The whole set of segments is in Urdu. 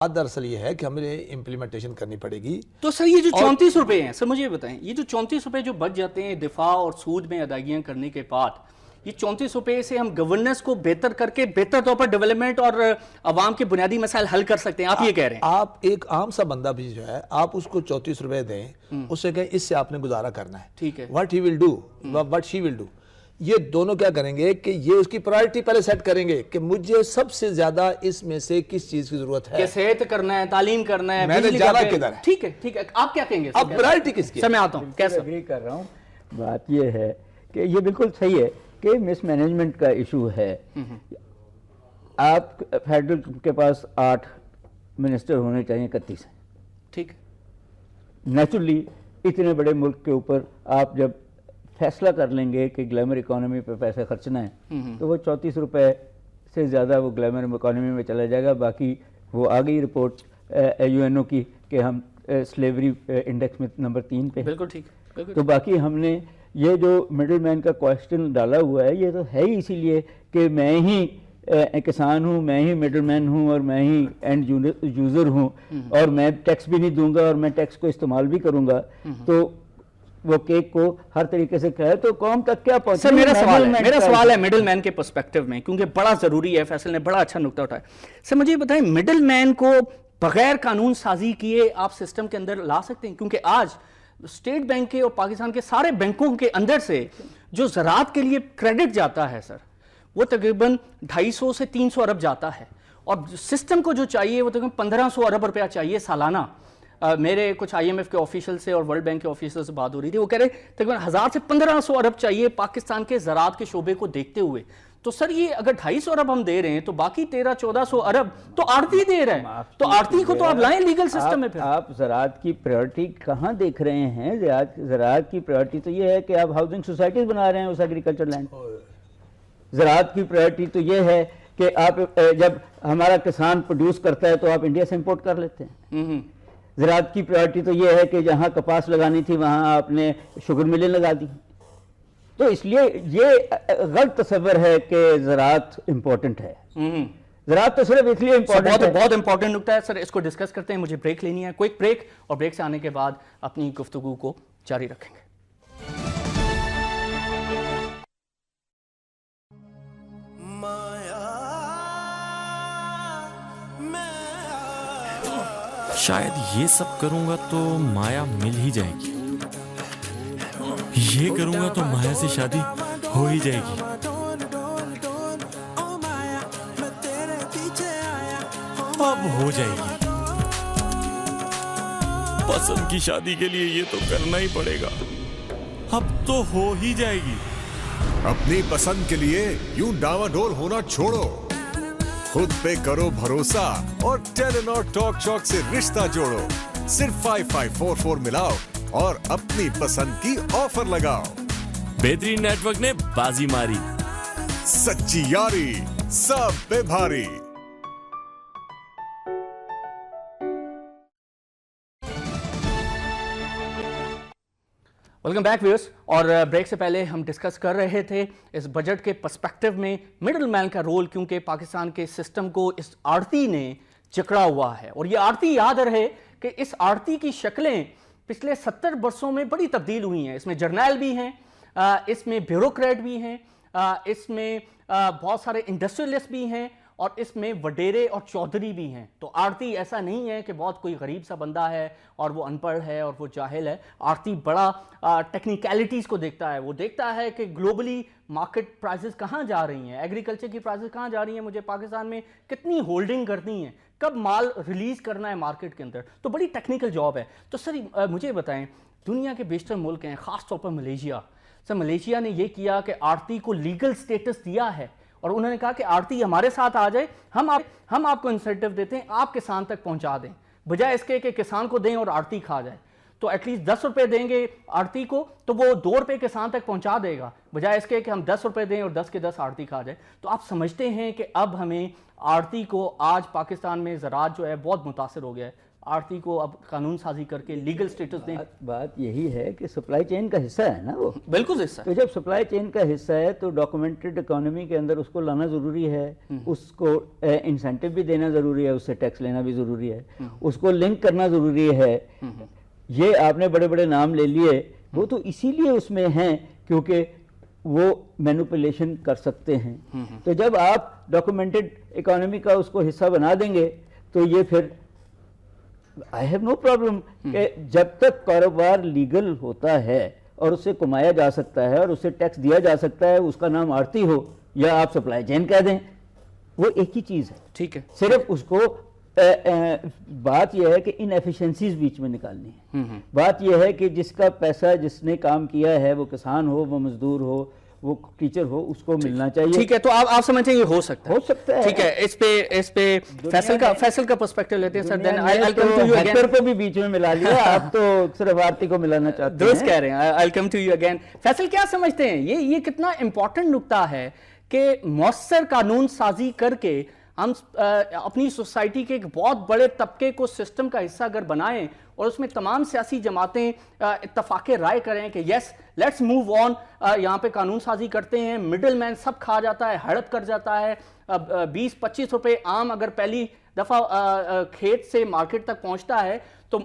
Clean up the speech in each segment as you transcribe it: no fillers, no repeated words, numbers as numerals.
بات دراصل یہ ہے کہ ہمیں امپلیمنٹیشن کرنی پڑے گی. تو سر یہ جو 34 روپے ہیں، سر مجھے یہ بتائیں، یہ جو 34 روپے جو بچ جاتے ہیں دفاع اور سود میں ادائیگیاں کرنے کے بعد، یہ 34 روپے سے ہم گورننس کو بہتر کر کے بہتر طور پر ڈیولپمنٹ اور عوام کے بنیادی مسائل حل کر سکتے ہیں، آپ یہ کہہ رہے ہیں؟ آپ ایک عام سا بندہ بھی جو ہے، آپ اس کو 34 روپے دیں، اس سے کہیں اس سے آپ نے گزارا کرنا ہے. ٹھیک ہے. What he will do, what she will do. یہ دونوں کیا کریں گے کہ یہ اس کی پرائرٹی پہلے سیٹ کریں گے کہ مجھے سب سے زیادہ اس میں سے کس چیز کی ضرورت ہے. کہ صحت کرنا ہے، تعلیم کرنا ہے، میں نے جانا کدھر ہے. ٹھیک ہے ٹھیک ہے، آپ کیا کہیں گے؟ اب پرائرٹی کس کی؟ سر میں آتا ہوں. کیسے اگری کر رہا ہوں. بات یہ ہے کہ یہ بالکل صحیح ہے کہ مس مینجمنٹ کا ایشو ہے. آپ فیڈرل کے پاس 8 منسٹر ہونے چاہیے، 31 ہیں. ٹھیک. نیچرلی اتنے بڑے ملک کے اوپر آپ جب فیصلہ کر لیں گے کہ گلیمر اکانومی پہ پیسے خرچنا ہے تو وہ 34 روپے سے زیادہ وہ گلیمر اکانومی میں چلا جائے گا. باقی وہ آ گئی رپورٹ UN کی کہ ہم سلیوری انڈیکس میں نمبر 3 پہ. بالکل ٹھیک. تو باقی ہم نے یہ جو مڈل مین کا کوشچن ڈالا ہوا ہے، یہ تو ہے ہی اسی لیے کہ میں ہی کسان ہوں، میں ہی مڈل مین ہوں اور میں ہی اینڈ یوزر ہوں، اور میں ٹیکس بھی نہیں دوں گا اور میں ٹیکس کو استعمال بھی کروں گا. تو وہ کیک کو ہر طریقے سے کہے تو قوم تک کیا پہنچے. سر میرا سوال ہے مڈل مین کے پرسپیکٹو میں، کیونکہ بڑا ضروری ہے. فیصل نے بڑا اچھا نکتہ اٹھایا. سر مجھے یہ بتائیں، مڈل مین کو بغیر قانون سازی کیے آپ سسٹم کے اندر لا سکتے ہیں؟ کیونکہ آج اسٹیٹ بینک کے اور پاکستان کے سارے بینکوں کے اندر سے جو زراعت کے لیے کریڈٹ جاتا ہے سر، وہ تقریباً 250 سے 300 ارب جاتا ہے، اور سسٹم کو جو چاہیے وہ تقریباً 1500 ارب روپیہ چاہیے سالانہ. میرے کچھ IMF کے آفیشل سے اور ورلڈ بینک کے آفیسر سے بات ہو رہی تھی، وہ کہہ رہے تقریباً 1000 سے 1500 ارب چاہیے پاکستان کے زراعت کے شعبے کو دیکھتے ہوئے. تو سر یہ اگر 250 ارب ہم دے رہے ہیں تو باقی 1300-1400 ارب تو آڑتی دے رہے ہیں. تو آڑتی کو تو آپ لائیں لیگل سسٹم میں. پھر آپ زراعت کی پریورٹی کہاں دیکھ رہے ہیں؟ زراعت کی پریورٹی تو یہ ہے کہ آپ ہاؤسنگ سوسائٹیز بنا رہے ہیں اس ایگریکلچر لینڈ. زراعت کی پریورٹی تو یہ ہے کہ آپ جب ہمارا کسان پروڈیوس کرتا ہے تو آپ انڈیا سے امپورٹ کر لیتے ہیں. زراعت کی پریورٹی تو یہ ہے کہ جہاں کپاس لگانی تھی وہاں آپ نے شوگر ملیں لگا دی. تو اس لیے یہ غلط تصور ہے کہ زراعت امپورٹنٹ ہے. زراعت تو صرف اس لیے امپورٹنٹ ہے. بہت امپورٹنٹ نکتہ ہے سر، اس کو ڈسکس کرتے ہیں. مجھے بریک لینی ہے، کوئک بریک، اور بریک سے آنے کے بعد اپنی گفتگو کو جاری رکھیں گے. شاید یہ سب کروں گا تو مایا مل ہی جائے گی، یہ کروں گا تو مایا سے شادی ہو ہی جائے گی. اب ہو جائے گی. پسند کی شادی کے لیے یہ تو کرنا ہی پڑے گا. اب تو ہو ہی جائے گی. اپنی پسند کے لیے یوں ڈاواڈول ہونا چھوڑو، خود پہ کرو بھروسہ اور ٹیلینور ٹاک شاک سے رشتہ جوڑو. صرف 5544 ملاؤ اور اپنی پسند کی آفر لگاؤ. بہترین نیٹ ورک نے بازی ماری. سچی یاری سب پہ بھاری. Welcome back viewers. اور بریک سے پہلے ہم ڈسکس کر رہے تھے اس بجٹ کے پرسپیکٹو میں مڈل مین کا رول، کیونکہ پاکستان کے سسٹم کو اس آڑتی نے جکڑا ہوا ہے. اور یہ آڑتی یاد رہے کہ اس آڑتی کی شکلیں پچھلے 70 برسوں میں بڑی تبدیل ہوئی ہیں. اس میں جرنیل بھی ہیں، اس میں بیوروکریٹ بھی ہیں، اس میں بہت سارے انڈسٹریلسٹ بھی ہیں، اور اس میں وڈیرے اور چودھری بھی ہیں. تو آڑتی ایسا نہیں ہے کہ بہت کوئی غریب سا بندہ ہے اور وہ ان پڑھ ہے اور وہ جاہل ہے. آڑتی بڑا ٹیکنیکلٹیز کو دیکھتا ہے. وہ دیکھتا ہے کہ گلوبلی مارکیٹ پرائسز کہاں جا رہی ہیں، ایگریکلچر کی پرائسز کہاں جا رہی ہیں، مجھے پاکستان میں کتنی ہولڈنگ کرنی ہے، کب مال ریلیز کرنا ہے مارکیٹ کے اندر. تو بڑی ٹیکنیکل جاب ہے. تو سر مجھے بتائیں، دنیا کے بیشتر ملک ہیں، خاص طور پر ملیشیا. سر ملیشیا نے یہ کیا کہ آڑتی کو لیگل سٹیٹس دیا ہے، اور انہوں نے کہا کہ آڑتی ہمارے ساتھ آ جائے، ہم آپ کو انسینٹیو دیتے ہیں، آپ کسان تک پہنچا دیں، بجائے اس کے کہ کسان کو دیں اور آڑتی کھا جائے. تو ایٹ لیسٹ 10 روپے دیں گے آڑتی کو تو وہ 2 روپے کسان تک پہنچا دے گا، بجائے اس کے کہ ہم 10 روپے دیں اور 10 کے 10 آڑتی کھا جائے۔ تو آپ سمجھتے ہیں کہ اب ہمیں آڑتی کو، آج پاکستان میں زراعت جو ہے بہت متاثر ہو گیا ہے، آڑتی کو اب قانون سازی کر کے لیگل سٹیٹس دیں؟ بات یہی ہے کہ سپلائی چین کا حصہ ہے نا وہ، بالکل حصہ تو جب سپلائی چین کا حصہ ہے تو ڈاکومنٹڈ اکانومی کے اندر اس کو لانا ضروری ہے، اس کو انسینٹو بھی دینا ضروری ہے، اس سے ٹیکس لینا بھی ضروری ہے، اس کو لنک کرنا ضروری ہے۔ یہ آپ نے بڑے بڑے نام لے لیے، وہ تو اسی لیے اس میں ہیں کیونکہ وہ مینوپولیشن کر سکتے ہیں۔ تو جب آپ ڈاکومنٹڈ اکانومی کا اس کو حصہ بنا دیں گے تو یہ پھر I have no problem کہ جب تک کاروبار لیگل ہوتا ہے اور اس سے کمایا جا سکتا ہے اور اس سے ٹیکس دیا جا سکتا ہے، اس کا نام آڑتی ہو یا آپ سپلائی چین کہہ دیں، وہ ایک ہی چیز ہے۔ ٹھیک ہے، صرف اس کو بات یہ ہے کہ ان ایفیشنسیز بیچ میں نکالنی ہے۔ بات یہ ہے کہ جس کا پیسہ جس نے کام کیا ہے، وہ کسان ہو، وہ مزدور ہو، وہ ٹیچر ہو، اس کو ملنا چاہیے۔ ٹھیک ہے، تو آپ سمجھتے ہیں یہ ہو سکتا ہے؟ ہو سکتا ہے۔ ٹھیک ہے، اس پہ فیصل کا پرسپیکٹو لیتے ہیں سر۔ دین I'll come to you again۔ Hacker کو بھی بیچ میں ملا لیا، آپ تو صرف آرتی کو ملانا چاہتے ہیں۔ درست کہہ رہے ہیں۔ I'll come to you again۔ Faisal کیا سمجھتے ہیں یہ کتنا امپورٹنٹ نکتہ ہے کہ مؤثر قانون سازی کر کے ہم اپنی سوسائٹی کے ایک بہت بڑے طبقے کو سسٹم کا حصہ اگر بنائیں اور اس میں تمام سیاسی جماعتیں اتفاق رائے کریں کہ یس لیٹس موو آن، یہاں پہ قانون سازی کرتے ہیں، مڈل مین سب کھا جاتا ہے، ہڑپ کر جاتا ہے، 20-25 روپے آم اگر پہلی دفعہ کھیت سے مارکیٹ تک پہنچتا ہے تو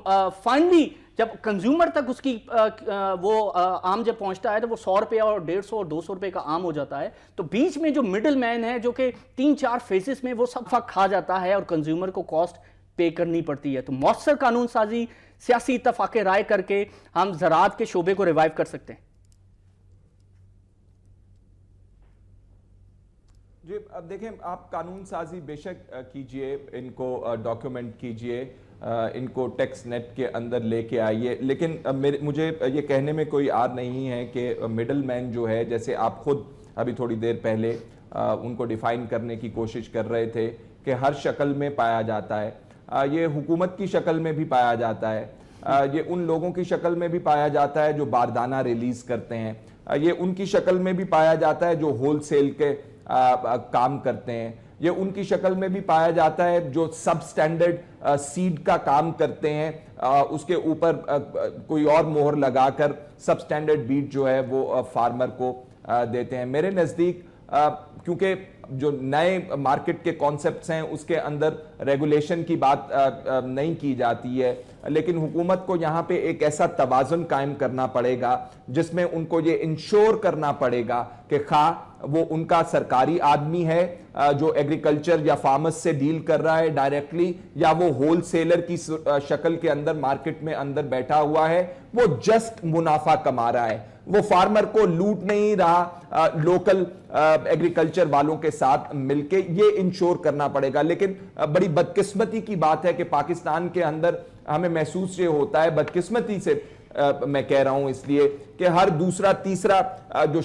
فائنلی جب کنزیومر تک اس کی وہ آم جب پہنچتا ہے تو وہ 100 روپے اور 150 اور 200 روپے کا آم ہو جاتا ہے۔ تو بیچ میں جو مڈل مین ہے جو کہ 3-4 فیزز میں وہ سب کھا جاتا ہے اور کنزیومر کو کاسٹ پے کرنی پڑتی ہے۔ تو مؤثر قانون سازی، سیاسی اتفاق رائے کر کے ہم زراعت کے شعبے کو ریوائیو کر سکتے ہیں۔ جی اب دیکھیں، آپ قانون سازی بے شک کیجئے، ان کو ڈاکیومنٹ کیجئے، ان کو ٹیکس نیٹ کے اندر لے کے آئیے، لیکن مجھے یہ کہنے میں کوئی آر نہیں ہے کہ مڈل مین جو ہے، جیسے آپ خود ابھی تھوڑی دیر پہلے ان کو ڈیفائن کرنے کی کوشش کر رہے تھے کہ ہر شکل میں پایا جاتا ہے، یہ حکومت کی شکل میں بھی پایا جاتا ہے، یہ ان لوگوں کی شکل میں بھی پایا جاتا ہے جو باردانہ ریلیز کرتے ہیں، یہ ان کی شکل میں بھی پایا جاتا ہے جو ہول سیل کے کام کرتے ہیں، یہ ان کی شکل میں بھی پایا جاتا ہے جو سب سٹینڈرڈ سیڈ کا کام کرتے ہیں، اس کے اوپر کوئی اور مہر لگا کر سب سٹینڈرڈ بیٹ جو ہے وہ فارمر کو دیتے ہیں۔ میرے نزدیک کیونکہ جو نئے مارکیٹ کے کانسیپٹس ہیں اس کے اندر ریگولیشن کی بات نہیں کی جاتی ہے، لیکن حکومت کو یہاں پہ ایک ایسا توازن قائم کرنا پڑے گا جس میں ان کو یہ انشور کرنا پڑے گا کہ خواہ وہ ان کا سرکاری آدمی ہے جو ایگریکلچر یا فارمرز سے ڈیل کر رہا ہے ڈائریکٹلی، یا وہ ہول سیلر کی شکل کے اندر مارکیٹ میں اندر بیٹھا ہوا ہے، وہ جسٹ منافع کما رہا ہے، وہ فارمر کو لوٹ نہیں رہا، لوکل ایگریکلچر والوں کے ساتھ مل کے یہ انشور کرنا پڑے گا۔ لیکن بڑی بدقسمتی کی بات ہے کہ پاکستان کے اندر ہمیں محسوس یہ ہوتا ہے، بدقسمتی سے میں کہہ رہا ہوں اس لیے کہ ہر دوسرا تیسرا جو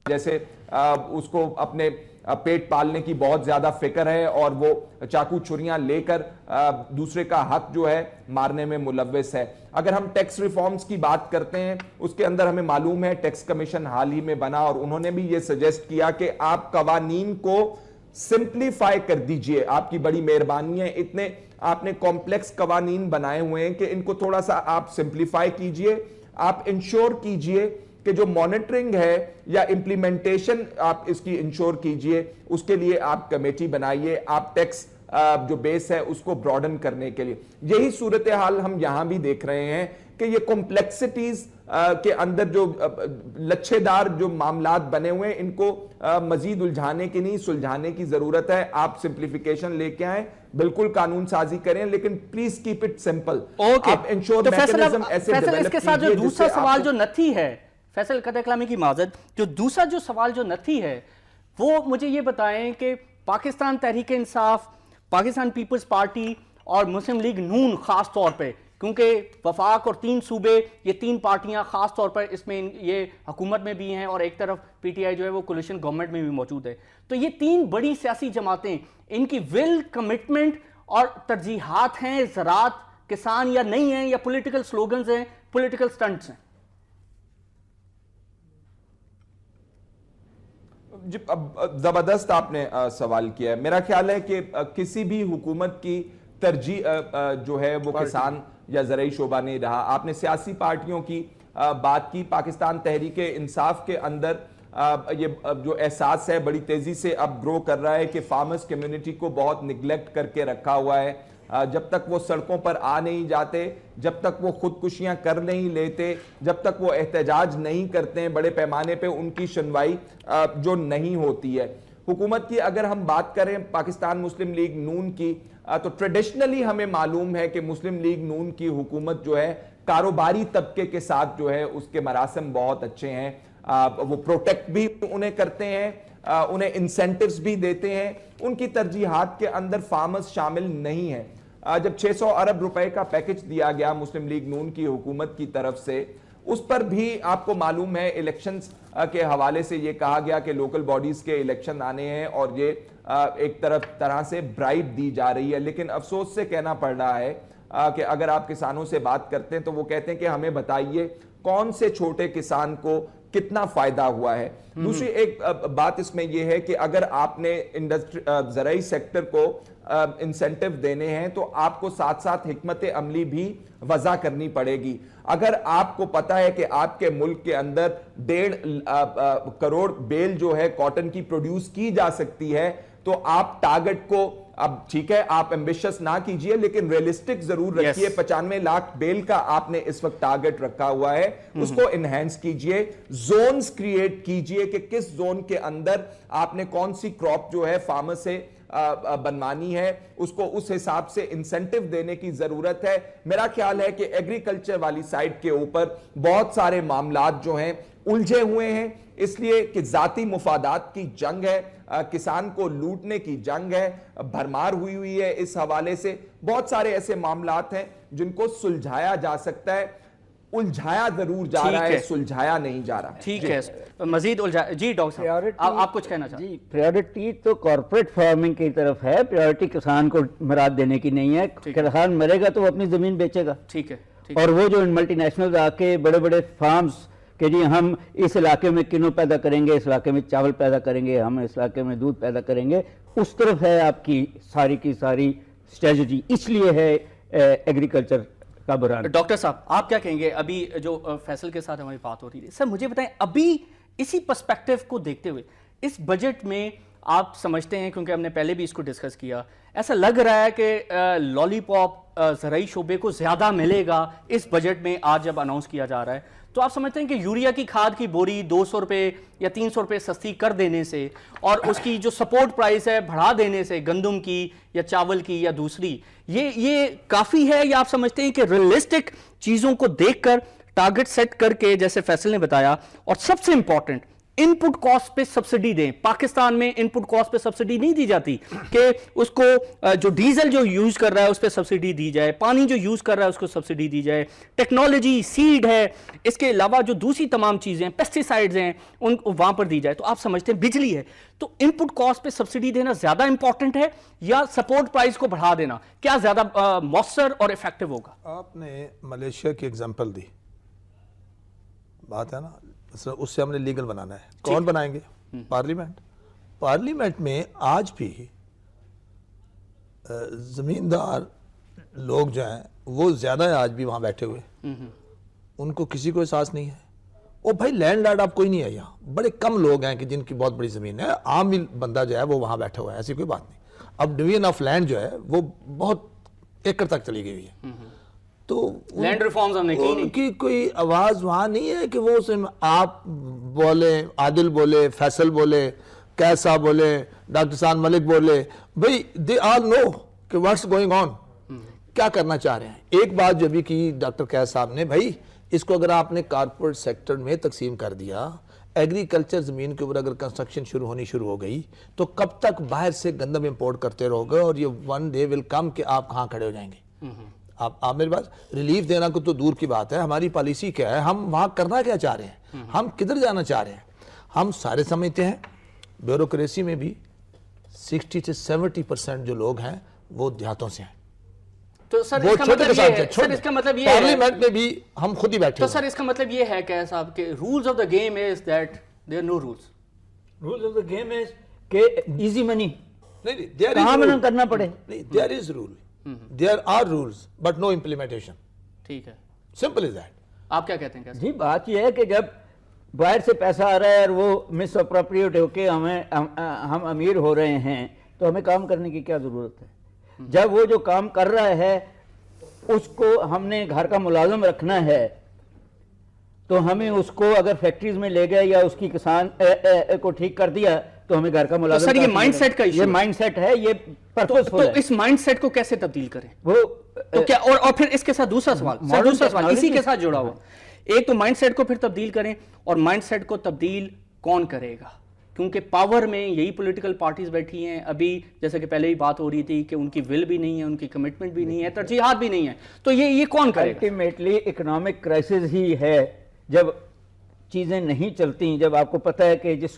جیسے اس کو اپنے پیٹ پالنے کی بہت زیادہ فکر ہے اور وہ چاقو چھریاں لے کر دوسرے کا حق جو ہے مارنے میں ملوث ہے۔ اگر ہم ٹیکس ریفارمز کی بات کرتے ہیں، اس کے اندر ہمیں معلوم ہے ٹیکس کمیشن حال ہی میں بنا اور انہوں نے بھی یہ سجیسٹ کیا کہ آپ قوانین کو سمپلیفائی کر دیجئے، آپ کی بڑی مہربانی ہے، اتنے آپ نے کمپلیکس قوانین بنائے ہوئے ہیں کہ ان کو تھوڑا سا آپ سمپلیفائی کیجئے، آپ انشور کیجئے کہ جو مانیٹرنگ ہے یا امپلیمنٹیشن آپ اس کی انشور کیجئے، اس کے لیے آپ کمیٹی بنائیے، آپ ٹیکس جو بیس ہے اس کو براڈن کرنے کے لیے۔ یہی صورتحال ہم یہاں بھی دیکھ رہے ہیں کہ یہ کمپلیکسٹیز کے اندر جو لچھے دار جو معاملات بنے ہوئے ہیں ان کو مزید الجھانے کی نہیں سلجھانے کی ضرورت ہے۔ آپ سمپلیفیکیشن لے کے آئیں، بالکل قانون سازی کریں، لیکن پلیز کیپ اٹ سمپل۔ آپ انشور میکانزم ایسے ڈیولپ اس کے ساتھ جو دوسرا سوال جو نتھی ہے، فیصل قطع کلامی کی معذرت، جو دوسرا جو سوال جو نتھی ہے وہ مجھے یہ بتائیں کہ پاکستان تحریک انصاف، پاکستان پیپلز پارٹی اور مسلم لیگ نون خاص طور پہ، کیونکہ وفاق اور 3 صوبے، یہ 3 پارٹیاں خاص طور پر اس میں یہ حکومت میں بھی ہیں اور ایک طرف پی ٹی آئی جو ہے وہ کولیشن گورنمنٹ میں بھی موجود ہے، تو یہ 3 بڑی سیاسی جماعتیں، ان کی ول، کمٹمنٹ اور ترجیحات ہیں زراعت کسان یا نہیں ہیں یا پولیٹیکل سلوگنز ہیں, پولیٹیکل سٹنٹس ہیں؟ جی زبردست آپ نے سوال کیا ہے. میرا خیال ہے کہ کسی بھی حکومت کی ترجیح جو ہے وہ کسان یا زرعی شعبہ نہیں رہا. آپ نے سیاسی پارٹیوں کی بات کی. پاکستان تحریک انصاف کے اندر یہ جو احساس ہے بڑی تیزی سے اب گرو کر رہا ہے کہ فارمرز کمیونٹی کو بہت نگلیکٹ کر کے رکھا ہوا ہے. جب تک وہ سڑکوں پر آ نہیں جاتے, جب تک وہ خودکشیاں کر نہیں لیتے, جب تک وہ احتجاج نہیں کرتے ہیں بڑے پیمانے پہ, ان کی سنوائی جو نہیں ہوتی ہے. حکومت کی اگر ہم بات کریں پاکستان مسلم لیگ نون کی, تو ٹریڈیشنلی ہمیں معلوم ہے کہ مسلم لیگ نون کی حکومت جو ہے کاروباری طبقے کے ساتھ جو ہے اس کے مراسم بہت اچھے ہیں. وہ پروٹیکٹ بھی انہیں کرتے ہیں, انہیں انسینٹیوز بھی دیتے ہیں. ان کی ترجیحات کے اندر فارمرز شامل نہیں ہیں. جب 600 ارب روپے کا پیکج دیا گیا مسلم لیگ نون کی حکومت کی طرف سے, اس پر بھی آپ کو معلوم ہے الیکشنز کے حوالے سے یہ کہا گیا کہ لوکل باڈیز کے الیکشن آنے ہیں اور یہ ایک طرح سے برائب دی جا رہی ہے. لیکن افسوس سے کہنا پڑ رہا ہے کہ اگر آپ کسانوں سے بات کرتے ہیں تو وہ کہتے ہیں کہ ہمیں بتائیے کون سے چھوٹے کسان کو کتنا فائدہ ہوا ہے. دوسری ایک بات اس میں یہ ہے کہ اگر آپ نے زرعی سیکٹر کو انسینٹیو دینے ہیں تو آپ کو ساتھ ساتھ حکمت عملی بھی وضع کرنی پڑے گی. اگر آپ کو پتا ہے کہ آپ کے ملک کے اندر 1.5 کروڑ بیل جو ہے کاٹن کی پروڈیوس کی جا سکتی ہے, تو آپ ٹارگٹ کو, اب ٹھیک ہے آپ ایمبیشس نہ کیجئے لیکن ریئلسٹک ضرور رکھیے. 95 لاکھ بیل کا آپ نے اس وقت ٹارگٹ رکھا ہوا ہے, اس کو انہینس کیجئے. زونز کریٹ کیجئے کہ کس زون کے اندر آپ نے کون سی کراپ جو ہے فارمر سے بنوانی ہے, اس کو اس حساب سے انسینٹیو دینے کی ضرورت ہے. میرا خیال ہے کہ ایگریکلچر والی سائٹ کے اوپر بہت سارے معاملات جو ہیں الجھے ہوئے ہیں, اس لیے کہ ذاتی مفادات کی جنگ ہے, کسان کو لوٹنے کی جنگ ہے, بھرمار ہوئی ہے. اس حوالے سے بہت سارے ایسے معاملات ہیں جن کو سلجھایا جا سکتا ہے. الجھایا ضرور جا رہا ہے, سلجھایا نہیں جا رہا. ٹھیک ہے, مزید جی ڈاکٹر صاحب آپ کچھ کہنا چاہتے ہیں؟ پریورٹی تو کارپوریٹ فارمنگ کی طرف ہے, پریورٹی کسان کو مراد دینے کی نہیں ہے. کسان مرے گا تو وہ اپنی زمین بیچے گا. ٹھیک ہے. اور وہ جو ملٹی نیشنل آ کے بڑے بڑے فارمز کہ جی ہم اس علاقے میں کنو پیدا کریں گے, اس علاقے میں چاول پیدا کریں گے, ہم اس علاقے میں دودھ پیدا کریں گے, اس طرف ہے آپ کی ساری اسٹریٹجی. اس لیے ہے ایگریکلچر کا برانڈ. ڈاکٹر صاحب آپ کیا کہیں گے؟ ابھی جو فیصل کے ساتھ ہماری بات ہو رہی تھی, سر مجھے بتائیں ابھی اسی پرسپیکٹو کو دیکھتے ہوئے اس بجٹ میں آپ سمجھتے ہیں, کیونکہ ہم نے پہلے بھی اس کو ڈسکس کیا, ایسا لگ رہا ہے کہ لالی پاپ زرعی شعبے کو زیادہ ملے گا اس بجٹ میں آج جب اناؤنس کیا جا رہا ہے, تو آپ سمجھتے ہیں کہ یوریا کی کھاد کی بوری 200 روپے یا 300 روپے سستی کر دینے سے اور اس کی جو سپورٹ پرائس ہے بڑھا دینے سے, گندم کی یا چاول کی یا دوسری, یہ کافی ہے, یا آپ سمجھتے ہیں کہ ریئلسٹک چیزوں کو دیکھ کر ٹارگٹ سیٹ کر کے جیسے فیصل نے بتایا, اور سب سے امپورٹنٹ ان پٹ کاسٹ پہ سبسڈی دیں؟ پاکستان میں ان پٹ کاسٹ پہ سبسڈی نہیں دی جاتی کہ اس کو جو ڈیزل جو یوز کر رہا ہے اس پہ سبسڈی دی جائے, پانی جو یوز کر رہا ہے اس کو سبسڈی دی جائے, ٹیکنالوجی, سیڈ ہے, اس کے علاوہ جو دوسری تمام چیزیں پیسٹی سائڈز ہیں ان کو وہاں پر دی جائے. تو آپ سمجھتے ہیں بجلی ہے تو ان پٹ کاسٹ پہ سبسڈی دینا زیادہ امپورٹنٹ ہے یا سپورٹ پرائز کو بڑھا دینا, کیا زیادہ مؤثر اور افیکٹو ہوگا؟ آپ نے ملیشیا کی ایگزامپل دی, بات ہے نا, اس سے ہم نے لیگل بنانا ہے. کون بنائیں گے؟ پارلیمنٹ. پارلیمنٹ میں آج بھی زمیندار لوگ جو ہیں وہ زیادہ ہیں آج بھی وہاں بیٹھے ہوئے, ان کو کسی کو احساس نہیں ہے. وہ بھائی لینڈ لارڈ آپ کوئی نہیں ہے یہاں, بڑے کم لوگ ہیں کہ جن کی بہت بڑی زمین ہے, عام بندہ جو ہے وہ وہاں بیٹھا ہوا ہے, ایسی کوئی بات نہیں. اب ڈویژن آف لینڈ جو ہے وہ بہت ایکڑ تک چلی گئی ہوئی ہے, تو لینڈ ریفارمز ہم نے کی نہیں. ان کی کوئی آواز وہاں نہیں ہے کہ وہ آپ بولے, عادل بولے, فیصل بولے, قیس صاحب بولے, ڈاکٹر سان ملک بولے, بھئی they all know کہ what's going on, کیا کرنا چاہ رہے ہیں. ایک بات جو بھی کی ڈاکٹر قیس صاحب نے, بھائی اس کو اگر آپ نے کارپوریٹ سیکٹر میں تقسیم کر دیا, ایگریکلچر زمین کے اوپر اگر کنسٹرکشن ہونی شروع ہو گئی تو کب تک باہر سے گندم امپورٹ کرتے رہو گے, اور یہ ون ڈے ول کم کہ آپ کہاں کھڑے ہو جائیں گے. آپ میرے پاس ریلیف دینا کو تو دور کی بات ہے, ہماری پالیسی کیا ہے, ہم وہاں کرنا کیا چاہ رہے ہیں, ہم کدھر جانا چاہ رہے ہیں. ہم سارے سمجھتے ہیں بیوروکریسی میں بھی 60 سے 70% جو لوگ ہیں وہ دیہاتوں سے ہیں, تو سر وہ اس کا چھوٹے مطلب کسان یہ تھے، ہے، سر اس کا مطلب یہ ہے، پارلیمنٹ میں بھی ہم خود ہی بیٹھے تو سر اس کا مطلب یہ ہے کہ صاحب کہ rules of the game is that there no rules. Rules of the game is کہ ایزی منی نہیں there is کہاں rule. منع کرنا پڑے. نہیں, there is rule. There are rules but no implementation. ٹھیک ہے. Simple as that. آپ کیا کہتے ہیں؟ جی بات یہ ہے کہ جب باہر سے پیسہ آ رہا ہے اور وہ مس اپروپریٹ ہو کے ہم امیر ہو رہے ہیں تو ہمیں کام کرنے کی کیا ضرورت ہے. جب وہ جو کام کر رہا ہے اس کو ہم نے گھر کا ملازم رکھنا ہے تو ہمیں اس کو اگر فیکٹریز میں لے گئے یا اس کی کسان کو ٹھیک کر دیا تو ہمیں گھر کا ملازم. سر یہ مائنڈ سیٹ کا ایشو ہے. یہ مائنڈ سیٹ ہے, یہ پرپسفل ہے. تو اس مائنڈ سیٹ کو کیسے تبدیل کریں؟ وہ تو کیا اور پھر اس کے ساتھ دوسرا سوال اسی کے ساتھ جڑا ہوا. ایک تو مائنڈ سیٹ کو پھر تبدیل کریں, اور مائنڈ سیٹ کو تبدیل کون کرے گا؟ کیونکہ پاور میں یہی پولیٹیکل پارٹیز بیٹھی ہیں. ابھی جیسے کہ پہلے ہی بات ہو رہی تھی کہ ان کی ول بھی نہیں ہے, ان کی کمٹمنٹ بھی نہیں ہے, ترجیحات بھی نہیں ہے. تو یہ کون کرے گا؟ الٹیمیٹلی اکنامک کرائسس ہی ہے. جب چیزیں نہیں چلتی, جب آپ کو پتہ ہے کہ جس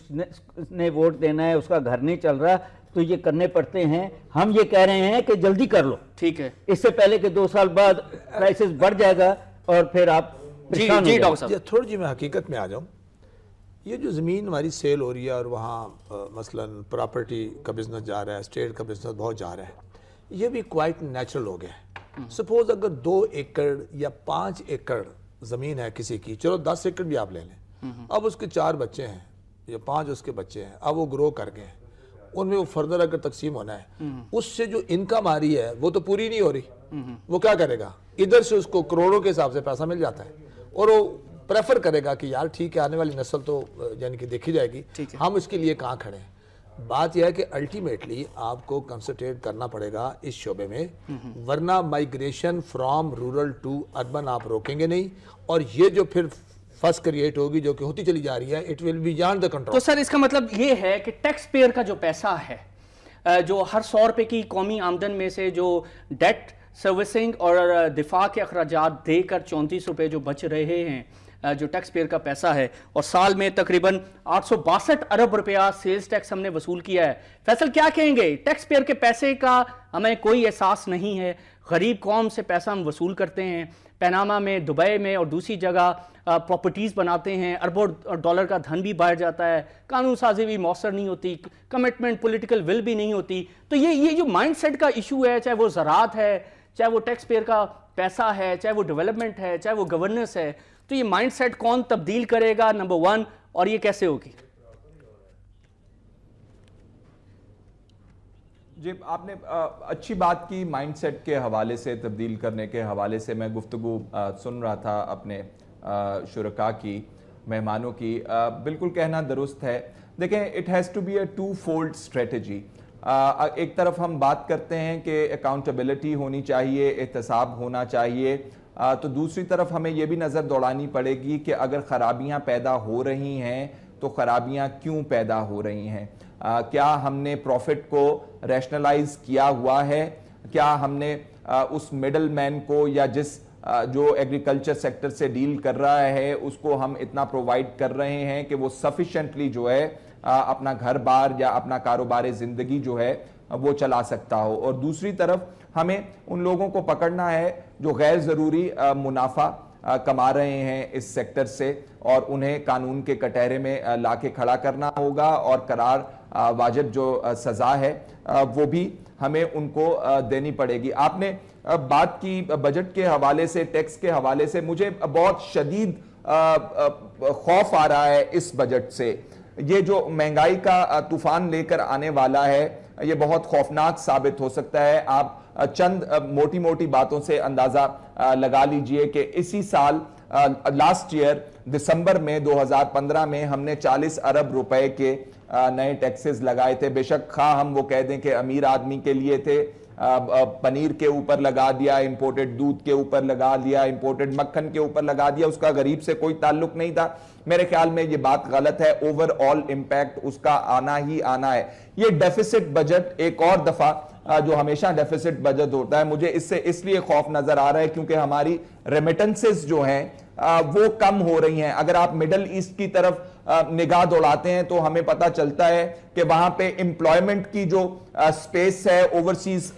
نے ووٹ دینا ہے اس کا گھر نہیں چل رہا, تو یہ کرنے پڑتے ہیں. ہم یہ کہہ رہے ہیں کہ جلدی کر لو, ٹھیک ہے, اس سے پہلے کہ 2 سال بعد کرائسس بڑھ جائے گا اور پھر آپ پریشان ہو جائیں. ڈاکٹر صاحب تھوڑی جی میں حقیقت میں آ جاؤں. یہ جو زمین ہماری سیل ہو رہی ہے اور وہاں مثلا پراپرٹی کا بزنس جا رہا ہے, اسٹیٹ کا بزنس بہت جا رہا ہے, یہ بھی کوائٹ نیچرل ہو گیا ہے. سپوز اگر 2 ایکڑ یا 5 ایکڑ زمین ہے کسی کی, چلو 10 ایکڑ بھی آپ لے لیں, اب اس کے 4 بچے ہیں یا 5 اس کے بچے ہیں, اب وہ گرو کر گئے, ان میں وہ فردر اگر تقسیم ہونا ہے, اس سے جو انکم آ رہی ہے وہ تو پوری نہیں ہو رہی. وہ کیا کرے گا؟ ادھر سے اس کو کروڑوں کے حساب سے پیسہ مل جاتا ہے, اور وہ پریفر کرے گا کہ یار ٹھیک ہے آنے والی نسل تو یعنی کہ دیکھی جائے گی, ہم اس کے لیے کہاں کھڑے ہیں. بات یہ ہے کہ الٹیمیٹلی آپ کو کنسنٹریٹ کرنا پڑے گا اس شعبے میں, ورنہ migration from rural to urban آپ روکیں گے نہیں, اور یہ جو پھر فسٹ کریٹ ہوگی جو کہ ہوتی چلی جا رہی ہے, it will be beyond the control. تو سر اس کا مطلب یہ ہے کہ ٹیکس پیئر کا جو پیسہ ہے, جو ہر 100 روپے کی قومی آمدن میں سے جو ڈیٹ سروسنگ اور دفاع کے اخراجات دے کر 34 روپے جو بچ رہے ہیں, جو ٹیکس پیئر کا پیسہ ہے, اور سال میں تقریباً 862 ارب روپیہ سیلز ٹیکس ہم نے وصول کیا ہے. فیصل کیا کہیں گے؟ ٹیکس پیئر کے پیسے کا ہمیں کوئی احساس نہیں ہے. غریب قوم سے پیسہ ہم وصول کرتے ہیں, پیناما میں, دبئی میں اور دوسری جگہ پراپرٹیز بناتے ہیں, اربوں ڈالر کا دھن بھی باہر جاتا ہے, قانون سازی بھی مؤثر نہیں ہوتی, کمٹمنٹ پولیٹیکل ول بھی نہیں ہوتی. تو یہ جو مائنڈ سیٹ کا ایشو ہے, چاہے وہ زراعت ہے, چاہے وہ ٹیکس پیئر کا پیسہ ہے, چاہے وہ ڈیولپمنٹ ہے, چاہے وہ گورننس ہے, تو یہ مائنڈ سیٹ کون تبدیل کرے گا نمبر 1, اور یہ کیسے ہوگی؟ جی آپ نے اچھی بات کی مائنڈ سیٹ کے حوالے سے, تبدیل کرنے کے حوالے سے. میں گفتگو سن رہا تھا اپنے شرکاء کی, مہمانوں کی. بالکل کہنا درست ہے. دیکھیں, it has to be a 2-fold strategy. ایک طرف ہم بات کرتے ہیں کہ اکاؤنٹیبلٹی ہونی چاہیے, احتساب ہونا چاہیے, تو دوسری طرف ہمیں یہ بھی نظر دوڑانی پڑے گی کہ اگر خرابیاں پیدا ہو رہی ہیں تو خرابیاں کیوں پیدا ہو رہی ہیں. کیا ہم نے پروفٹ کو ریشنلائز کیا ہوا ہے؟ کیا ہم نے اس مڈل مین کو یا جس جو ایگریکلچر سیکٹر سے ڈیل کر رہا ہے اس کو ہم اتنا پرووائڈ کر رہے ہیں کہ وہ سفیشنٹلی جو ہے اپنا گھر بار یا اپنا کاروبار زندگی جو ہے وہ چلا سکتا ہو؟ اور دوسری طرف ہمیں ان لوگوں کو پکڑنا ہے جو غیر ضروری منافع کما رہے ہیں اس سیکٹر سے, اور انہیں قانون کے کٹہرے میں لا کے کھڑا کرنا ہوگا, اور قرار واجب جو سزا ہے وہ بھی ہمیں ان کو دینی پڑے گی. آپ نے بات کی بجٹ کے حوالے سے, ٹیکس کے حوالے سے. مجھے بہت شدید خوف آ رہا ہے اس بجٹ سے. یہ جو مہنگائی کا طوفان لے کر آنے والا ہے یہ بہت خوفناک ثابت ہو سکتا ہے. آپ چند موٹی موٹی باتوں سے اندازہ لگا لیجئے کہ اسی سال لاسٹ ایئر دسمبر میں 2015 میں ہم نے 40 ارب روپے کے نئے ٹیکسز لگائے تھے. بے شک خواہ ہم وہ کہہ دیں کہ امیر آدمی کے لیے تھے, پنیر کے اوپر لگا دیا, امپورٹڈ دودھ کے اوپر لگا دیا, امپورٹڈ مکھن کے اوپر لگا دیا, اس کا غریب سے کوئی تعلق نہیں تھا. میرے خیال میں یہ بات غلط ہے. اوور آل امپیکٹ اس کا آنا ہی آنا ہے. یہ ڈیفیسٹ بجٹ ایک اور دفعہ جو ہمیشہ ڈیفیسٹ بجٹ ہوتا ہے, مجھے اس سے اس لیے خوف نظر آ رہا ہے کیونکہ ہماری ریمیٹنسز جو ہیں وہ کم ہو رہی ہیں. اگر آپ مڈل ایسٹ کی طرف نگاہ دوڑاتے ہیں تو ہمیں پتہ چلتا ہے کہ وہاں پہ امپلائمنٹ کی جو سپیس ہے اوورسیز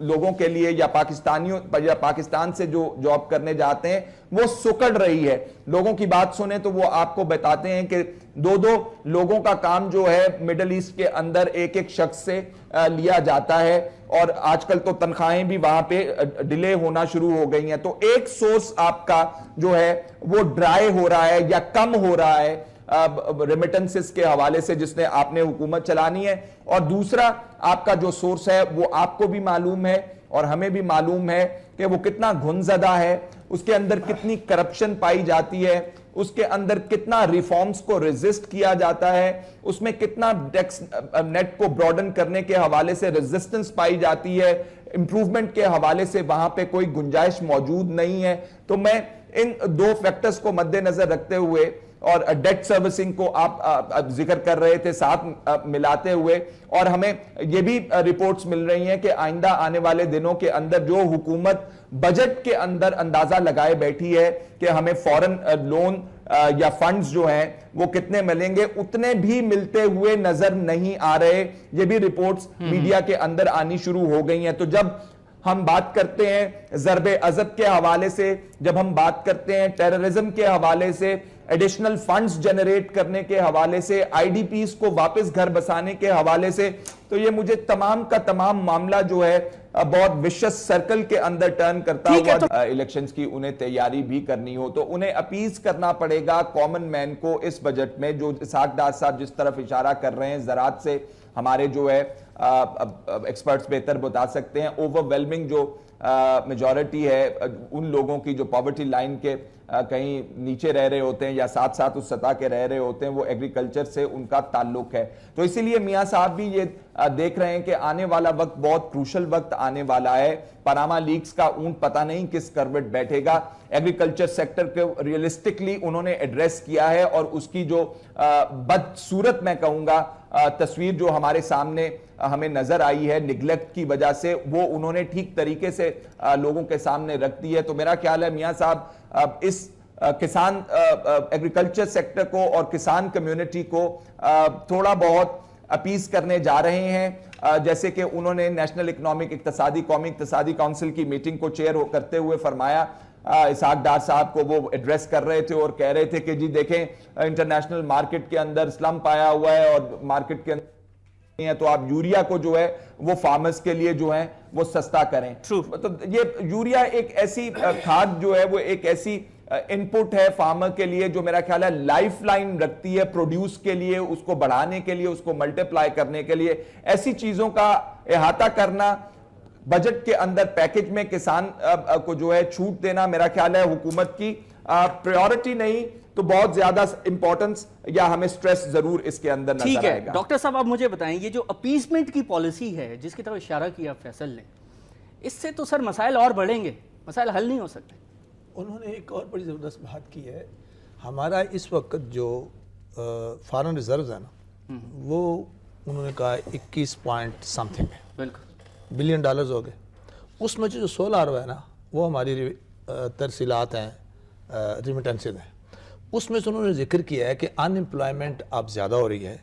لوگوں کے لیے یا پاکستانیوں یا پاکستان سے جو جاب کرنے جاتے ہیں وہ سکڑ رہی ہے. لوگوں کی بات سنیں تو وہ آپ کو بتاتے ہیں کہ 2 لوگوں کا کام جو ہے مڈل ایسٹ کے اندر ایک شخص سے لیا جاتا ہے, اور آج کل تو تنخواہیں بھی وہاں پہ ڈیلے ہونا شروع ہو گئی ہیں. تو ایک سورس آپ کا جو ہے وہ ڈرائی ہو رہا ہے یا کم ہو رہا ہے ریمیٹنسز کے حوالے سے جس نے آپ نے حکومت چلانی ہے, اور دوسرا آپ کا جو سورس ہے وہ آپ کو بھی معلوم ہے اور ہمیں بھی معلوم ہے کہ وہ کتنا گھنزدہ ہے, اس کے اندر کتنی کرپشن پائی جاتی ہے, اس کے اندر کتنا ریفارمز کو ریزسٹ کیا جاتا ہے, اس میں کتنا ٹیکس نیٹ کو براڈن کرنے کے حوالے سے ریزسٹنس پائی جاتی ہے, امپروومنٹ کے حوالے سے وہاں پہ کوئی گنجائش موجود نہیں ہے. تو میں ان 2 فیکٹرز کو مد نظر رکھتے ہوئے اور ڈیٹ سروسنگ کو آپ ذکر کر رہے تھے ساتھ ملاتے ہوئے, اور ہمیں یہ بھی رپورٹس مل رہی ہیں کہ آئندہ آنے والے دنوں کے اندر جو حکومت بجٹ کے اندر اندازہ لگائے بیٹھی ہے کہ ہمیں فورن لون یا فنڈز جو ہیں وہ کتنے ملیں گے, اتنے بھی ملتے ہوئے نظر نہیں آ رہے. یہ بھی رپورٹس میڈیا کے اندر آنی شروع ہو گئی ہیں. تو جب ہم بات کرتے ہیں ضرب عضب کے حوالے سے, جب ہم بات کرتے ہیں ٹیررزم کے حوالے سے, ایڈیشنل فنڈز جنریٹ کرنے کے حوالے سے, آئی ڈی پیز کو واپس گھر بسانے کے حوالے سے, تو یہ مجھے تمام کا تمام معاملہ جو ہے بہت وشس سرکل کے اندر ٹرن کرتا ہوا. الیکشنز کی انہیں تیاری بھی کرنی ہو تو انہیں اپیز کرنا پڑے گا کامن مین کو اس بجٹ میں, جو اسحاق ڈار صاحب جس طرف اشارہ کر رہے ہیں زراعت سے ہمارے جو ہے ایکسپرٹس بہتر بتا سکتے ہیں, اوور-ویلمنگ جو میجورٹی ہے ان لوگوں کی جو پاورٹی لائن کے کہیں نیچے رہ رہے ہوتے ہیں یا ساتھ ساتھ اس سطح کے رہ رہے ہوتے ہیں, وہ ایگریکلچر سے ان کا تعلق ہے. تو اسی لیے میاں صاحب بھی یہ دیکھ رہے ہیں کہ آنے والا وقت بہت کروشل وقت آنے والا ہے. پاناما لیکس کا اونٹ پتہ نہیں کس کروٹ بیٹھے گا. ایگریکلچر سیکٹر کو ریئلسٹکلی انہوں نے ایڈریس کیا ہے, اور اس کی جو بدصورت میں کہوں گا تصویر جو ہمارے سامنے ہمیں نظر آئی ہے نیگلیکٹ کی وجہ سے, وہ انہوں نے ٹھیک طریقے سے لوگوں کے سامنے رکھ دی ہے. تو میرا خیال ہے میاں صاحب اس کسان ایگریکلچر سیکٹر کو اور کسان کمیونٹی کو تھوڑا بہت اپیز کرنے جا رہے ہیں, جیسے کہ انہوں نے نیشنل اکنامک قومی اقتصادی کونسل کی میٹنگ کو چیئر کرتے ہوئے فرمایا. اسحاق ڈار صاحب کو وہ ایڈریس کر رہے تھے اور کہہ رہے تھے کہ جی دیکھیں انٹرنیشنل مارکیٹ کے اندر سلمپ آیا ہوا ہے اور مارکیٹ کے اندر ہے, تو آپ یوریا کو جو ہے وہ فارمرز کے لیے جو ہے وہ سستا کریں. تو یہ یوریا ایک ایسی کھاد جو ہے وہ ایک ایسی انپٹ ہے فارمر کے لیے جو میرا خیال ہے لائف لائن رکھتی ہے پروڈیوس کے لیے, اس کو بڑھانے کے لیے, اس کو ملٹیپلائی کرنے کے لیے. ایسی چیزوں کا احاطہ کرنا بجٹ کے اندر پیکج میں کسان کو جو ہے چھوٹ دینا میرا خیال ہے حکومت کی پریورٹی نہیں تو بہت زیادہ امپورٹنس یا ہمیں سٹریس ضرور اس کے اندر نظر آئے گا. ڈاکٹر صاحب آپ مجھے بتائیں یہ جو اپیزمنٹ کی پالیسی ہے جس کی طرف اشارہ کیا فیصل نے, اس سے تو سر مسائل اور بڑھیں گے, مسائل حل نہیں ہو سکتے. انہوں نے ایک اور بڑی زبردست بات کی ہے, ہمارا اس وقت جو فارن ریزروز ہے نا وہ انہوں نے کہا 21 پوائنٹ سمتھنگ ہے, بالکل بلین ڈالرز ہو گئے. اس میں جو 16 ارب ہے نا وہ ہماری ترسیلات ہیں, ریمیٹنسز ہیں. اس میں سے انہوں نے ذکر کیا ہے کہ ان امپلائمنٹ اب زیادہ ہو رہی ہے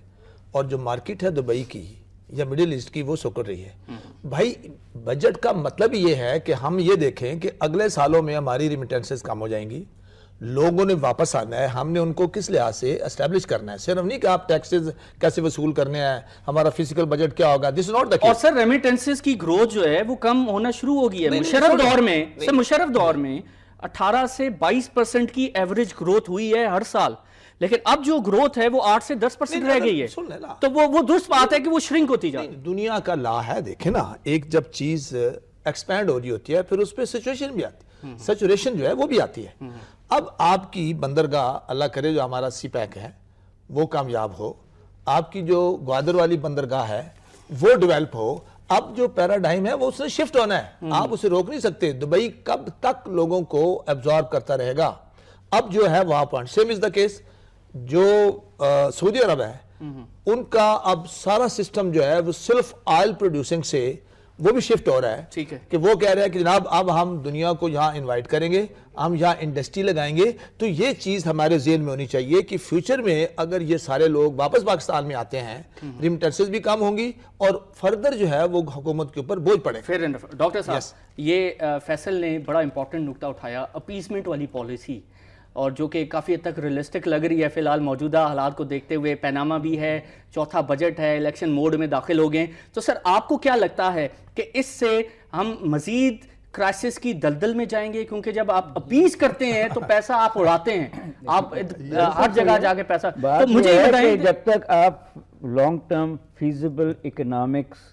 اور جو مارکیٹ ہے دبئی کی یا مڈل ایسٹ کی وہ سکڑ رہی ہے. بھائی بجٹ کا مطلب یہ ہے کہ ہم یہ دیکھیں کہ اگلے سالوں میں ہماری ریمیٹنسز کم ہو جائیں گی, لوگوں نے واپس آنا ہے, ہم نے ان کو کس لحاظ سے اسٹیبلش کرنا ہے, صرف نہیں کہ آپ ٹیکسز کیسے وصول کرنے ہیں, ہمارا فزیکل بجٹ کیا ہوگا. دس از ناٹ دی کیس. اور سر ریمیٹنسز کی گروتھ جو ہے وہ کم ہونا شروع ہو گئی ہے. مشرف دور میں 18 سے 22% کی ایوریج گروتھ ہوئی ہے ہر سال, لیکن اب جو گروتھ ہے وہ 8 سے 10% رہ گئی ہے. تو وہ درست بات ہے کہ وہ شرنک ہوتی جا رہی ہے. دنیا کا لا ہے, دیکھیں نا, ایک جب چیز ایکسپینڈ ہو رہی ہوتی ہے پھر اس پہ سچویشن بھی آتی ہے, سچوریشن جو ہے وہ بھی آتی ہے. اب آپ کی بندرگاہ اللہ کرے جو ہمارا سی پیک ہے وہ کامیاب ہو, آپ کی جو گوادر والی بندرگاہ ہے وہ ڈیولپ ہو. اب جو پیراڈائم ہے وہ اس سے شفٹ ہونا ہے, آپ اسے روک نہیں سکتے. دبئی کب تک لوگوں کو ایبزارب کرتا رہے گا؟ اب جو ہے وہاں point same is the case جو سعودی عرب ہے, ان کا اب سارا سسٹم جو ہے وہ صرف آئل پروڈیوسنگ سے وہ بھی شفٹ ہو رہا ہے ٹھیک ہے کہ وہ کہہ رہے ہیں کہ جناب اب ہم دنیا کو یہاں انوائٹ کریں گے, ہم یہاں انڈسٹری لگائیں گے. تو یہ چیز ہمارے ذہن میں ہونی چاہیے کہ فیوچر میں اگر یہ سارے لوگ واپس پاکستان میں آتے ہیں, ریمیٹنسز بھی کم ہوں گی اور فردر جو ہے وہ حکومت کے اوپر بوجھ پڑے. فیئر اینڈ ڈاکٹر صاحب یہ فیصل نے بڑا امپورٹنٹ نکتہ اٹھایا, اپیسمنٹ والی پالیسی, اور جو کہ کافی حد تک ریئلسٹک لگ رہی ہے فی الحال موجودہ حالات کو دیکھتے ہوئے. پیناما بھی ہے, چوتھا بجٹ ہے, الیکشن موڈ میں داخل ہو گئے. تو سر آپ کو کیا لگتا ہے کہ اس سے ہم مزید کرائسس کی دلدل میں جائیں گے؟ کیونکہ جب آپ اپیز کرتے ہیں تو پیسہ آپ اڑاتے ہیں, آپ ہر جگہ جا کے پیسہ. تو مجھے یہ بتائیں, جب تک آپ لانگ ٹرم فیزیبل اکنامکس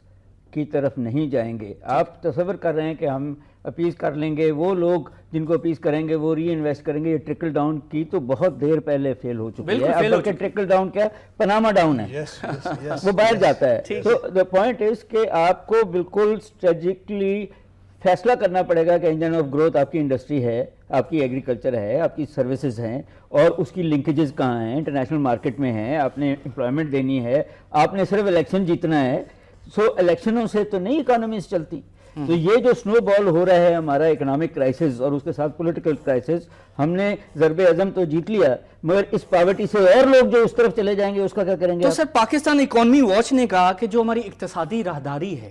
کی طرف نہیں جائیں گے, آپ تصور کر رہے ہیں کہ ہم اپیز کر لیں گے, وہ لوگ جن کو اپیز کریں گے وہ ری انویسٹ کریں گے, یہ ٹرکل ڈاؤن کی تو بہت دیر پہلے فیل ہو چکی ہے. اب کہ ٹرکل ڈاؤن کیا, پناما ڈاؤن ہے, وہ باہر جاتا ہے. تو دا پوائنٹ از کہ آپ کو بالکل اسٹریٹجکلی فیصلہ کرنا پڑے گا کہ انجن آف گروتھ آپ کی انڈسٹری ہے, آپ کی ایگریکلچر ہے, آپ کی سروسز ہیں, اور اس کی لنکیجز کہاں ہیں, انٹرنیشنل مارکیٹ میں ہیں, آپ نے امپلائمنٹ دینی ہے, آپ نے صرف الیکشن جیتنا ہے. سو الیکشنوں سے تو نہیں اکانومیز چلتی. تو یہ جو سنو بال ہو رہا ہے ہمارا اکنامک کرائسس اور اس کے ساتھ پولیٹیکل کرائسس, ہم نے ضرب عزم تو جیت لیا, مگر اس پاورٹی سے اور لوگ جو اس طرف چلے جائیں گے اس کا کیا کریں گے؟ تو سر پاکستان اکانومی واچ نے کہا کہ جو ہماری اقتصادی راہداری ہے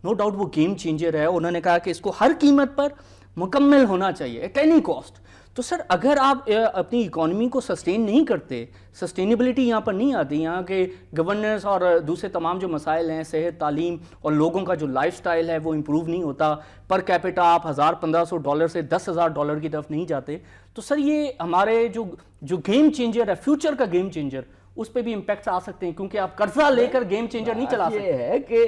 نو ڈاؤٹ وہ گیم چینجر ہے. انہوں نے کہا کہ اس کو ہر قیمت پر مکمل ہونا چاہیے, ایٹ اینی کاسٹ. تو سر اگر آپ اپنی اکانومی کو سسٹین نہیں کرتے, سسٹینیبلٹی یہاں پر نہیں آتی, یہاں کے گورننس اور دوسرے تمام جو مسائل ہیں, صحت, تعلیم اور لوگوں کا جو لائف سٹائل ہے وہ امپروو نہیں ہوتا, پر کیپٹا آپ $1,000-1,500 سے $10,000 کی طرف نہیں جاتے, تو سر یہ ہمارے جو گیم چینجر ہے, فیوچر کا گیم چینجر, اس پہ بھی امپیکٹس آ سکتے ہیں, کیونکہ آپ قرضہ لے کر گیم چینجر نہیں چلا سکتے. یہ ہے کہ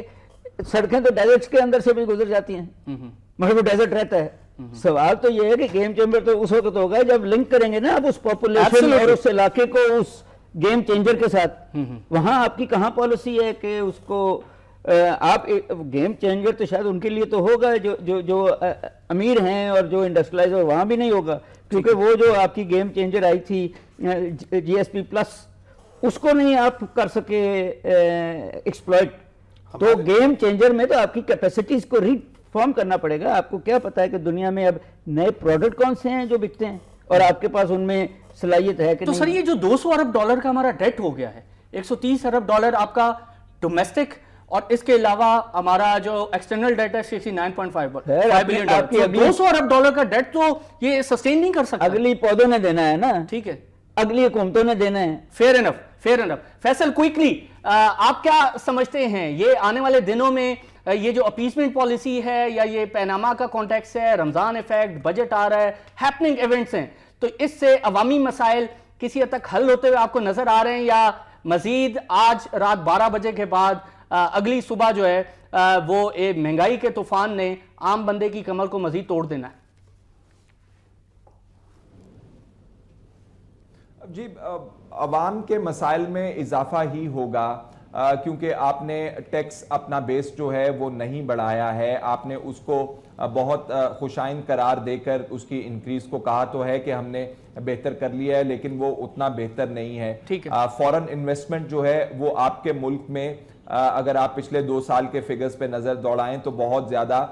سڑکیں تو ڈیزرٹس کے اندر سے بھی گزر جاتی ہیں, مگر وہ ڈیزرٹ رہتا ہے. سوال تو یہ ہے کہ گیم چینجر تو اس وقت ہوگا جب لنک کریں گے نا آپ اس پاپولیشن اور اس علاقے کو اس گیم چینجر کے ساتھ. وہاں آپ کی کہاں پالیسی ہے کہ اس کو آپ گیم چینجر تو شاید ان کے لیے تو ہوگا جو امیر ہیں اور جو انڈسٹریلائز, وہاں بھی نہیں ہوگا, کیونکہ وہ جو آپ کی گیم چینجر آئی تھی GSP پلس, اس کو نہیں آپ کر سکے ایکسپلائٹ. تو گیم چینجر میں تو آپ کی کیپیسٹیز کو ری فارم کرنا پڑے گا. آپ کو کیا پتا ہے کہ دنیا میں اب نئے پروڈکٹ کون سے ہیں جو بکتے ہیں, اور آپ کے پاس ان میں صلاحیت ہے کہ تو سر یہ جو $200 ارب کا ہمارا ڈیٹ ہو گیا ہے, $130 ارب آپ کا ڈومیسٹک, اور اس کے علاوہ ہمارا جو ایکسٹرنل ڈیٹ ہے 69.5 بلین ڈالر, $200 ارب کا ڈیٹ تو یہ سسٹین نہیں کر سکتا. اگلی پودوں نے دینا ہے نا, ٹھیک ہے, اگلی حکومتوں نے دینا ہے. Fair enough. فیصل کوئکلی آپ کیا سمجھتے ہیں یہ آنے والے دنوں میں یہ جو اپیسمنٹ پالیسی ہے یا یہ پیناما کا کانٹیکس ہے, رمضان ایفیکٹ, بجٹ آ رہا ہے, ہیپننگ ایونٹس ہیں, تو اس سے عوامی مسائل کسی حد تک حل ہوتے ہوئے آپ کو نظر آ رہے ہیں, یا مزید آج رات 12 بجے کے بعد اگلی صبح جو ہے وہ مہنگائی کے طوفان نے عام بندے کی کمر کو مزید توڑ دینا ہے؟ جی عوام کے مسائل میں اضافہ ہی ہوگا, کیونکہ آپ نے ٹیکس اپنا بیس جو ہے وہ نہیں بڑھایا ہے. آپ نے اس کو بہت خوشائن قرار دے کر اس کی انکریز کو کہا تو ہے کہ ہم نے بہتر کر لیا ہے, لیکن وہ اتنا بہتر نہیں ہے. فورن انویسٹمنٹ جو ہے وہ آپ کے ملک میں اگر آپ پچھلے 2 سال کے فگرز پہ نظر دوڑائیں تو بہت زیادہ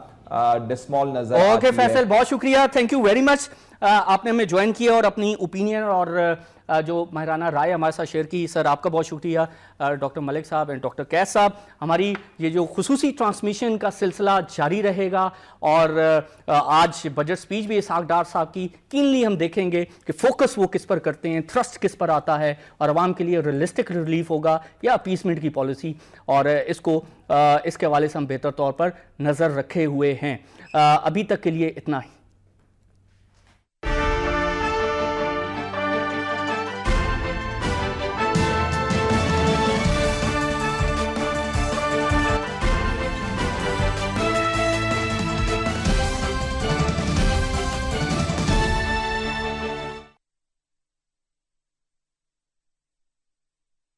ڈسمال نظر آتی ہے. اوکے فیصل, بہت شکریہ, تھینک یو ویری مچ, آپ نے ہمیں جوائن کیا اور اپنی اوپینین اور جو ماہرانہ رائے ہمارے ساتھ شیئر کی. سر آپ کا بہت شکریہ, ڈاکٹر ملک صاحب اینڈ ڈاکٹر قیس صاحب. ہماری یہ جو خصوصی ٹرانسمیشن کا سلسلہ جاری رہے گا, اور آج بجٹ سپیچ بھی اسحاق ڈار صاحب کی کینلی ہم دیکھیں گے کہ فوکس وہ کس پر کرتے ہیں, تھرسٹ کس پر آتا ہے, اور عوام کے لیے ریئلسٹک ریلیف ہوگا یا اپیسمنٹ کی پالیسی, اور اس کے حوالے سے ہم بہتر طور پر نظر رکھے ہوئے ہیں. ابھی تک کے لیے اتنا ہی.